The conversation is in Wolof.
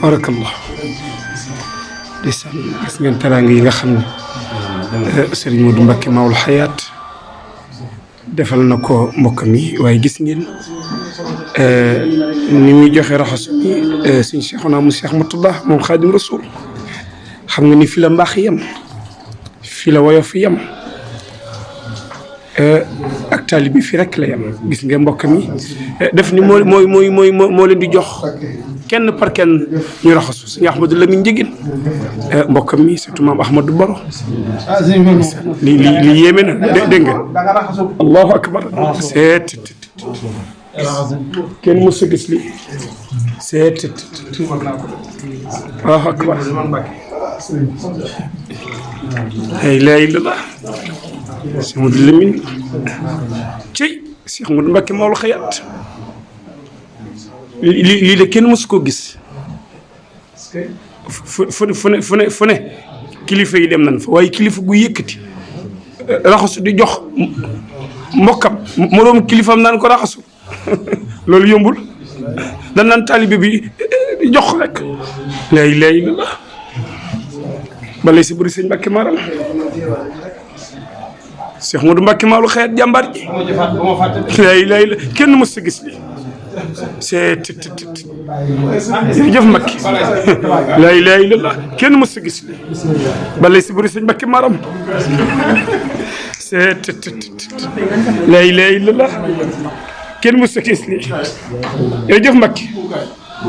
barakallah di san gis ngeen teraanga yi nga xam ne Serigne Modou Mbacké Maoul Hayaat defal na ko mbokk mi waaye gis ngeen ni muy joxe raxas mi suñ Cheikhouna mu Cheikh Matullah moom Xaadim Rasul xam nga ni fi la mbaax yem fi la woyof yem ak taalibe bi fi rek la yem gis nga mbokk mi def ni moo leen di jox kenn par kenn ñu raxasu suñu Ahmadou Lamine Njëgin mbokk mi surtout maam Ahmadou Baro li yéeme na dégg nga allahu akbar seet kenn mos a gis li seet allahu akbar la ilaha illallah Cheikh Ahmadou Lamine cey Cheikh Ahmadou Mbacké Maoul Hayaat lii de kenn mësu koo gis fu ne kilifa yi dem nañ fa waaye kilifa gu yëkkati raxasu di jox mbokkam moroom kilifam naan ko raxasu loolu yombul dañ naan taalibe bi di jox rek la ilaha illallah balay si bëri sëñ Mbacké Maram Cheikh Ahmadou Mbacké Maoul Hayaat jàmbaar ji la ilaha illallah kenn mës a gis li c'est jërëjëf Mbacké laa ilaaha illallah kenn mës a gis li balay si bëri sëñ Mbacké Maram c'est laa ilaaha illallah kenn mës a gis li jërëjëf Mbacké